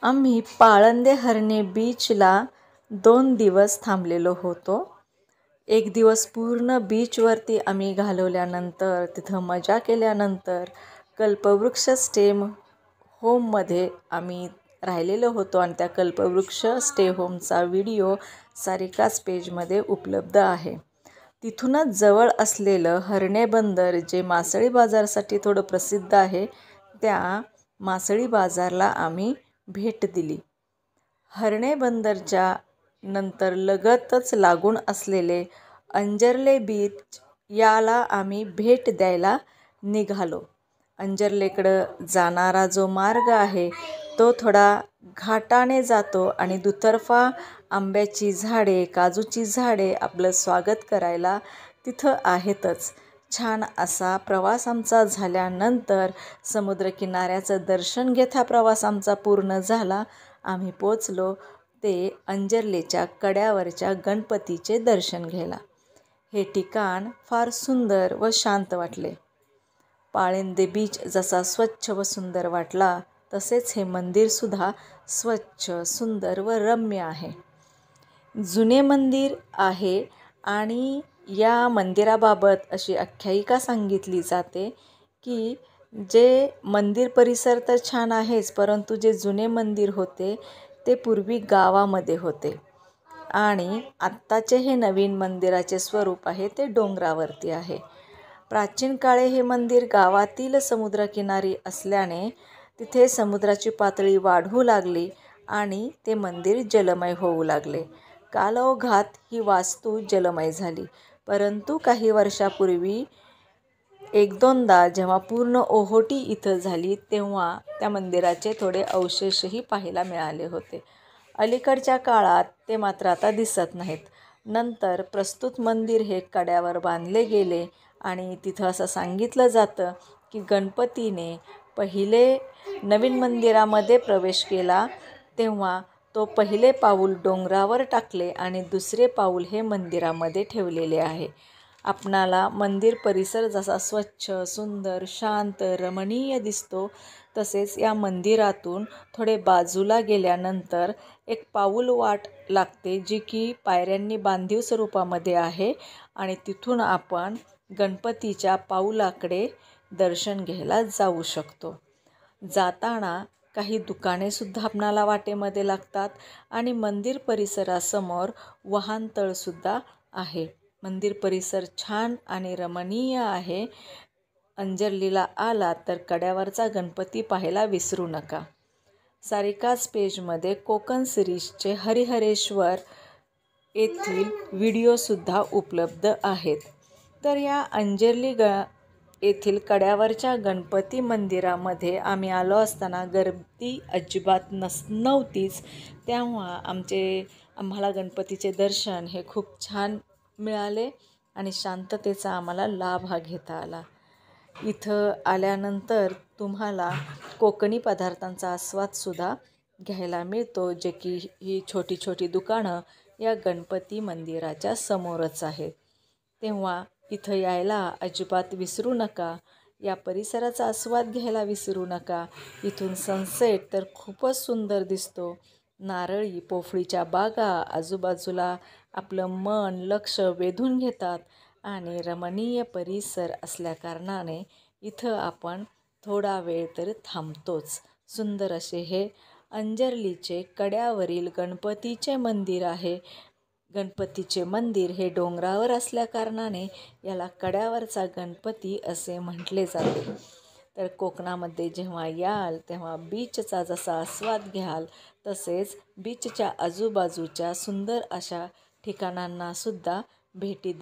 आम्ही पाळंदे हरणे बीचला 2 दिवस थांबलेलो होतो. एक दिवस पूर्ण बीचवरती आम्ही घालवल्यानंतर तिथं मजा केल्यानंतर कल्पवृक्ष स्टे होममध्ये आम्ही राहिलेलो होतो आणि त्या कल्पवृक्ष स्टे होमचा व्हिडिओ सारिकाच पेजमध्ये उपलब्ध आहे. तिथूनच जवळ असलेलं हरणे बंदर जे मासळी बाजारासाठी थोडं प्रसिद्ध आहे, त्या मासळी बाजारला आम्ही भेट दिली. हरणे बंदरच्या नंतर लगतच लागून असलेले अंजर्ले बीच याला आम्ही भेट द्यायला निघालो. अंजर्लेकडं जाणारा जो मार्ग आहे तो थोडा घाटाने जातो आणि दुतर्फा आंब्याची झाडे, काजूची झाडे आपलं स्वागत करायला तिथं आहेतच. छान असा प्रवास आमचा झाल्यानंतर समुद्रकिनाऱ्याचं दर्शन घेत हा प्रवास आमचा पूर्ण झाला. आम्ही पोचलो ते अंजर्लेच्या कड्यावरच्या गणपतीचे दर्शन घ्यायला. हे ठिकाण फार सुंदर व शांत वाटले. पाळंदे बीच जसा स्वच्छ व सुंदर वाटला तसेच हे मंदिरसुद्धा स्वच्छ, सुंदर व रम्य आहे. जुने मंदिर आहे आणि या मंदिराबाबत अशी आख्यायिका सांगितली जाते की जे मंदिर परिसर तर छान आहेच, परंतु जे जुने मंदिर होते ते पूर्वी गावामध्ये होते आणि आत्ताचे हे नवीन मंदिराचे स्वरूप आहे ते डोंगरावरती आहे. प्राचीन काळे हे मंदिर गावातील समुद्रकिनारी असल्याने तिथे समुद्राची पातळी वाढू लागली आणि ते मंदिर जलमय होऊ लागले. कालौघात ही वास्तू जलमय झाली, परंतु काही वर्षापूर्वी 1-2दा जेव्हा पूर्ण ओहोटी इथं झाली तेव्हा त्या मंदिराचे थोडे अवशेषही पाहायला मिळाले होते. अलीकडच्या काळात ते मात्र आता दिसत नाहीत. नंतर प्रस्तुत मंदिर हे कड्यावर बांधले गेले आणि तिथं असं सांगितलं जातं की गणपतीने पहिले नवीन मंदिरामध्ये प्रवेश केला तेव्हा तो पहिले पाऊल डोंगरावर टाकले आणि दुसरे पाऊल हे मंदिरामध्ये ठेवलेले आहे. आपणाला मंदिर परिसर जसा स्वच्छ, सुंदर, शांत, रमणीय दिसतो तसेच या मंदिरातून थोडे बाजूला गेल्यानंतर एक पाऊल वाट लागते जी की पायऱ्यांनी बांधीव स्वरूपामध्ये आहे आणि तिथून आपण गणपतीच्या पाऊलाकडे दर्शन घ्यायला जाऊ शकतो. जाताना काही दुकानेसुद्धा आपणाला वाटेमध्ये लागतात आणि मंदिर परिसरासमोर वाहनतळसुद्धा आहे. मंदिर परिसर छान आणि रमणीय आहे. अंजर्लीला आलात तर कड्यावरचा गणपती पाहायला विसरू नका. सारिकाच पेजमध्ये कोकण सिरीजचे हरिहरेश्वर येथील व्हिडिओसुद्धा उपलब्ध आहेत. तर या अंजर्ली येथील कड्यावरच्या गणपती मंदिरामध्ये आम्ही आलो असताना गर्दी अजिबात नव्हतीच. तेव्हा आम्हाला गणपतीचे दर्शन हे खूप छान मिळाले आणि शांततेचा आम्हाला लाभ हा घेता आला. इथं आल्यानंतर तुम्हाला कोकणी पदार्थांचा आस्वादसुद्धा घ्यायला मिळतो, जे की ही छोटी छोटी दुकानं या गणपती मंदिराच्या समोरच आहेत. तेव्हा इथं यायला अजिबात विसरू नका. या परिसराचा आस्वाद घ्यायला विसरू नका. इथून सनसेट तर खूपच सुंदर दिसतो. नारळी पोफळीच्या बागा आजूबाजूला आपलं मन, लक्ष वेधून घेतात आणि रमणीय परिसर असल्याकारणाने इथं आपण थोडा वेळ तरी थांबतोच. सुंदर असे हे अंजर्लीचे कड्यावरील गणपतीचे मंदिर आहे. गणपतीचे मंदिर हे डोंगरावर असल्याकारणाने याला कड्यावरचा गणपती असे म्हटले जाते. तर कोकणामध्ये जेव्हा याल तेव्हा बीचचा जसा आस्वाद घ्याल तसेच बीचच्या आजूबाजूच्या सुंदर अशा ठिकाणांनासुद्धा भेटी